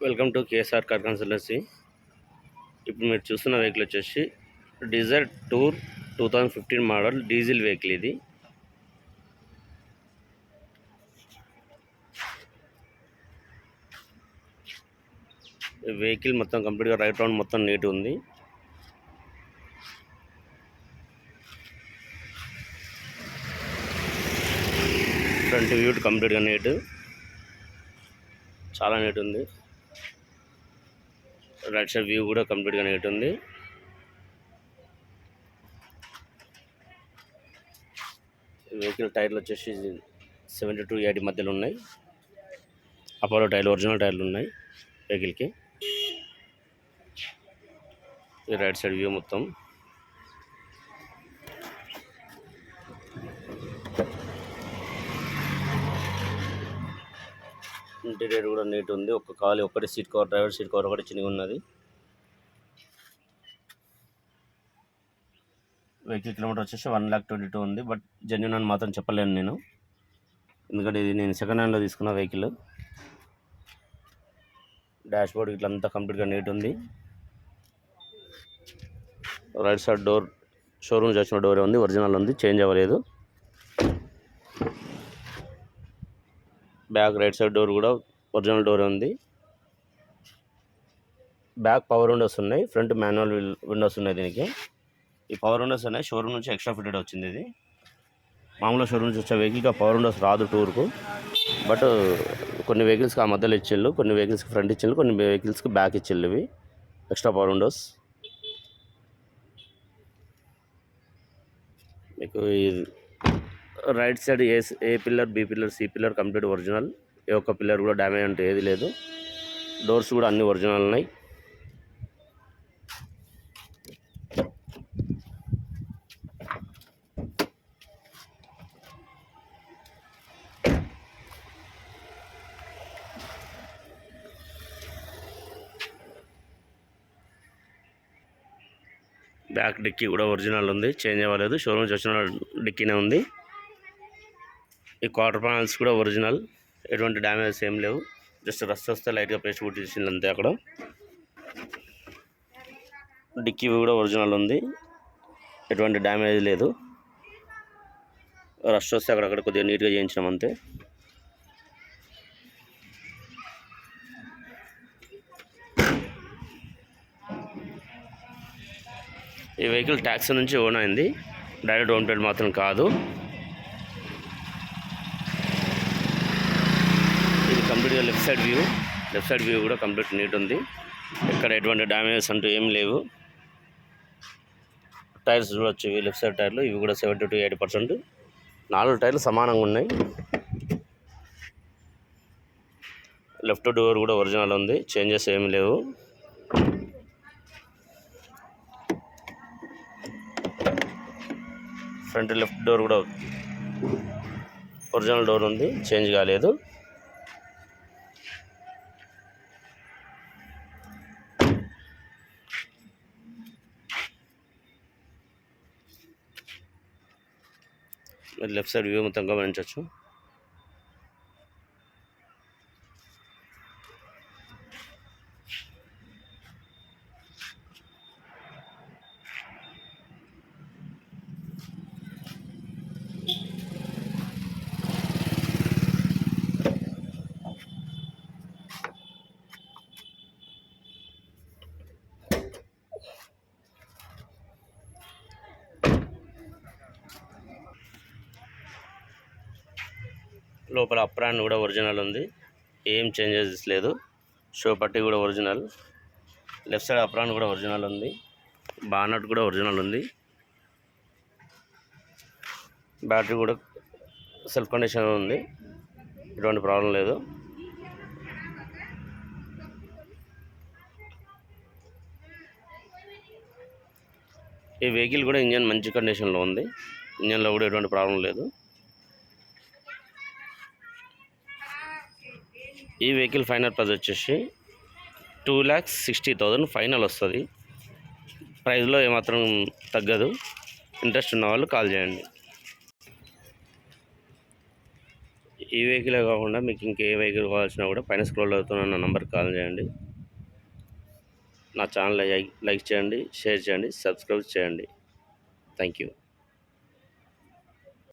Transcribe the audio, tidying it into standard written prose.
Welcome to KSR car consultancy. ఇప్పుడు మీరు చూస్తున్న వెహికల్ వచ్చేసి Dzire Tour 2015 model diesel vehicle. ఇది వెహికల్ మొత్తం కంప్లీట్గా రైట్ రౌండ్ మొత్తం నీట్ ఉంది. ఫ్రంట్ వ్యూ కంప్లీట్గా నీట్, చాలా నీట్ ఉంది. రైట్ సైడ్ వ్యూ కూడా కంప్లీట్గా నీట్ ఉంది. వెహికల్ టైర్లు వచ్చేసి 70 to 80 మధ్యలో ఉన్నాయి. అపోలో టైర్లు, ఒరిజినల్ టైర్లు ఉన్నాయి వెహికల్కి. ఈ రైట్ సైడ్ వ్యూ మొత్తం. ఇంటీరియర్ కూడా నీట్ ఉంది. ఒకటి seat cover, driver seat cover ఒకటి చిన్నగా ఉన్నది. వెహికల్ కిలోమీటర్ వచ్చేసి 1,22,000 ఉంది. బట్ జెన్యూన్ అని మాత్రం చెప్పలేను నేను, ఎందుకంటే ఇది నేను సెకండ్ హ్యాండ్లో తీసుకున్న వెహికల్. డాష్ బోర్డ్ ఇట్లా అంతా కంప్లీట్గా నీట్ ఉంది. రైట్ సైడ్ డోర్ షోరూమ్ వచ్చిన డోరే ఉంది, ఒరిజినల్ ఉంది, చేంజ్ అవ్వలేదు. బ్యాక్ రైట్ సైడ్ డోర్ కూడా ఒరిజినల్ డోరే ఉంది. బ్యాక్ పవర్ విండోస్ ఉన్నాయి, ఫ్రంట్ మాన్యువల్ విండోస్ ఉన్నాయి. దీనికి ఈ పవర్ విండోస్ ఉన్నాయి షోరూమ్ నుంచి ఎక్స్ట్రా ఫిటెడ్ వచ్చింది. ఇది మామూలుగా షోరూమ్ నుంచి వచ్చే వెహికల్కి ఆ పవర్ విండోస్ రాదు టూర్కు. బట్ కొన్ని వెహికల్స్కి ఆ మధ్యలో ఇచ్చిళ్ళు, కొన్ని వెహికల్స్కి ఫ్రంట్ ఇచ్చిళ్ళు, కొన్ని వెహికల్స్కి బ్యాక్ ఇచ్చిళ్ళు ఇవి ఎక్స్ట్రా పవర్ విండోస్. మీకు ఈ right side A pillar, B pillar, C pillar complete original. ఏ ఒక్క పిల్లర్ కూడా డ్యామేజ్ అంటే ఏది లేదు. డోర్స్ కూడా అన్ని ఒరిజినల్ ఉన్నాయి. బ్యాక్ డిక్కీ కూడా ఒరిజినల్ ఉంది, చేంజ్ అవ్వలేదు. షోరూమ్ నుంచి వచ్చిన డిక్కీనే ఉంది. ఈ క్వార్టర్ ప్యానల్స్ కూడా ఒరిజినల్, ఎటువంటి డ్యామేజెస్ ఏం లేవు. జస్ట్ రస్ట్ వస్తే లైట్గా పేస్ట్ పుట్టించింది అంతే. అక్కడ డిక్కీ కూడా ఒరిజినల్ ఉంది, ఎటువంటి డ్యామేజ్ లేదు. రస్ట్ వస్తే అక్కడక్కడ కొద్దిగా నీట్గా చేయించినాం అంతే. ఈ వెహికల్ ట్యాక్స్ నుంచి ఓన్ అయింది, డైరెక్ట్ ఓన్ పేడ్ మాత్రం కాదు. ఇది కంప్లీట్గా లెఫ్ట్ సైడ్ వ్యూ కూడా కంప్లీట్ నీట్ ఉంది. ఎక్కడ ఎటువంటి డ్యామేజెస్ అంటూ ఏం లేవు. టైర్స్ చూడొచ్చు, ఇవి లెఫ్ట్ సైడ్ టైర్లు, ఇవి కూడా 70 to 80%. 4 టైర్లు సమానంగా ఉన్నాయి. లెఫ్ట్ డోర్ కూడా ఒరిజినల్ ఉంది, చేంజెస్ ఏమి లేవు. ఫ్రంట్ లెఫ్ట్ డోర్ కూడా ఒరిజినల్ డోర్ ఉంది, చేంజ్ కాలేదు. లెఫ్ట్ సైడ్ వ్యూ మొత్తం గమనించవచ్చు. లోపల అప్రాన్ కూడా ఒరిజినల్ ఉంది, ఏం చేంజెస్ లేదు. షో పట్టి కూడా ఒరిజినల్. లెఫ్ట్ సైడ్ అప్రాన్ కూడా ఒరిజినల్ ఉంది. బానట్ కూడా ఒరిజినల్ ఉంది. బ్యాటరీ కూడా సెల్ఫ్ కండిషన్ ఉంది, ఎటువంటి ప్రాబ్లం లేదు. ఈ వెహికల్ కూడా ఇంజన్ మంచి కండిషన్లో ఉంది, ఇంజన్లో కూడా ఎటువంటి ప్రాబ్లం లేదు. ఈ వెహికల్ ఫైనల్ ప్రైస్ వచ్చేసి 2,60,000 ఫైనల్ వస్తుంది. ప్రైస్లో ఏమాత్రం తగ్గదు. ఇంట్రెస్ట్ ఉన్న వాళ్ళు కాల్ చేయండి. ఈ వెహికలే కాకుండా మీకు ఇంకే వెహికల్ కావాల్సినా కూడా పైన స్క్రోల్ అవుతున్న నా నంబర్కి కాల్ చేయండి. నా ఛానల్ లైక్ చేయండి, షేర్ చేయండి, సబ్స్క్రైబ్ చేయండి. Thank you.